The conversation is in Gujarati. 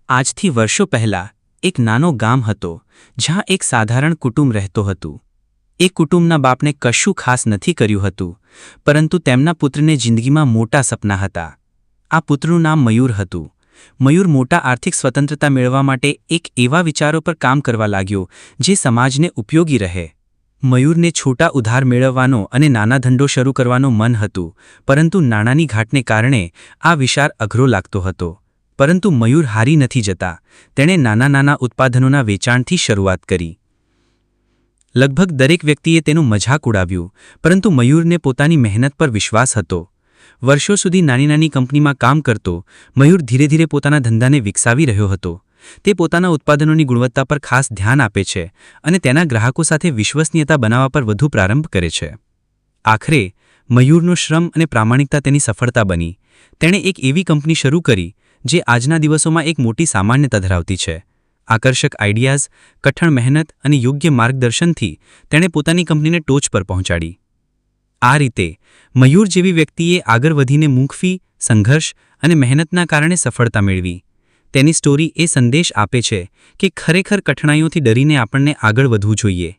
આજથી વર્ષો પહેલાં એક નાનો ગામ હતો જ્યાં એક સાધારણ કુટુંબ રહેતો હતું। એ કુટુંબના બાપને કશું ખાસ નથી કર્યું હતું, પરંતુ તેમના પુત્રને જિંદગીમાં મોટા સપના હતા। આ પુત્રનું નામ મયુર હતું। મયુર મોટા આર્થિક સ્વતંત્રતા મેળવવા માટે એક એવા વિચારો પર કામ કરવા લાગ્યો જે સમાજને ઉપયોગી રહે। મયુરને છોટા ઉધાર મેળવવાનો અને નાના ધંધો શરૂ કરવાનો મન હતું, પરંતુ નાણાંની ઘાટને કારણે આ વિચાર અઘરો લાગતો હતો। પરંતુ મયુર હારી નથી જતા। તેણે નાના નાના ઉત્પાદનોના વેચાણથી શરૂઆત કરી। લગભગ દરેક વ્યક્તિએ તેનું મજાક ઉડાવ્યું, પરંતુ મયુરને પોતાની મહેનત પર વિશ્વાસ હતો। વર્ષો સુધી નાની નાની કંપનીમાં કામ કરતો મયુર ધીરે ધીરે પોતાના ધંધાને વિકસાવી રહ્યો હતો। તે પોતાના ઉત્પાદનોની ગુણવત્તા પર ખાસ ધ્યાન આપે છે અને તેના ગ્રાહકો સાથે વિશ્વસનીયતા બનાવવા પર વધુ પ્રારંભ કરે છે। આખરે મયુરનો શ્રમ અને પ્રામાણિકતા તેની સફળતા બની। તેણે એક એવી કંપની શરૂ કરી જે આજના દિવસોમાં એક મોટી સામાન્યતા ધરાવતી છે। આકર્ષક આઈડિયાઝ, કઠણ મહેનત અને યોગ્ય માર્ગદર્શનથી તેણે પોતાની કંપનીને ટોચ પર પહોંચાડી। આ રીતે મયુર જેવી વ્યક્તિએ આગળ વધીને મૂંગફી, સંઘર્ષ અને મહેનતના કારણે સફળતા મેળવી। તેની સ્ટોરી એ સંદેશ આપે છે કે ખરેખર કઠણાઈઓથી ડરીને આપણને આગળ વધવું જોઈએ।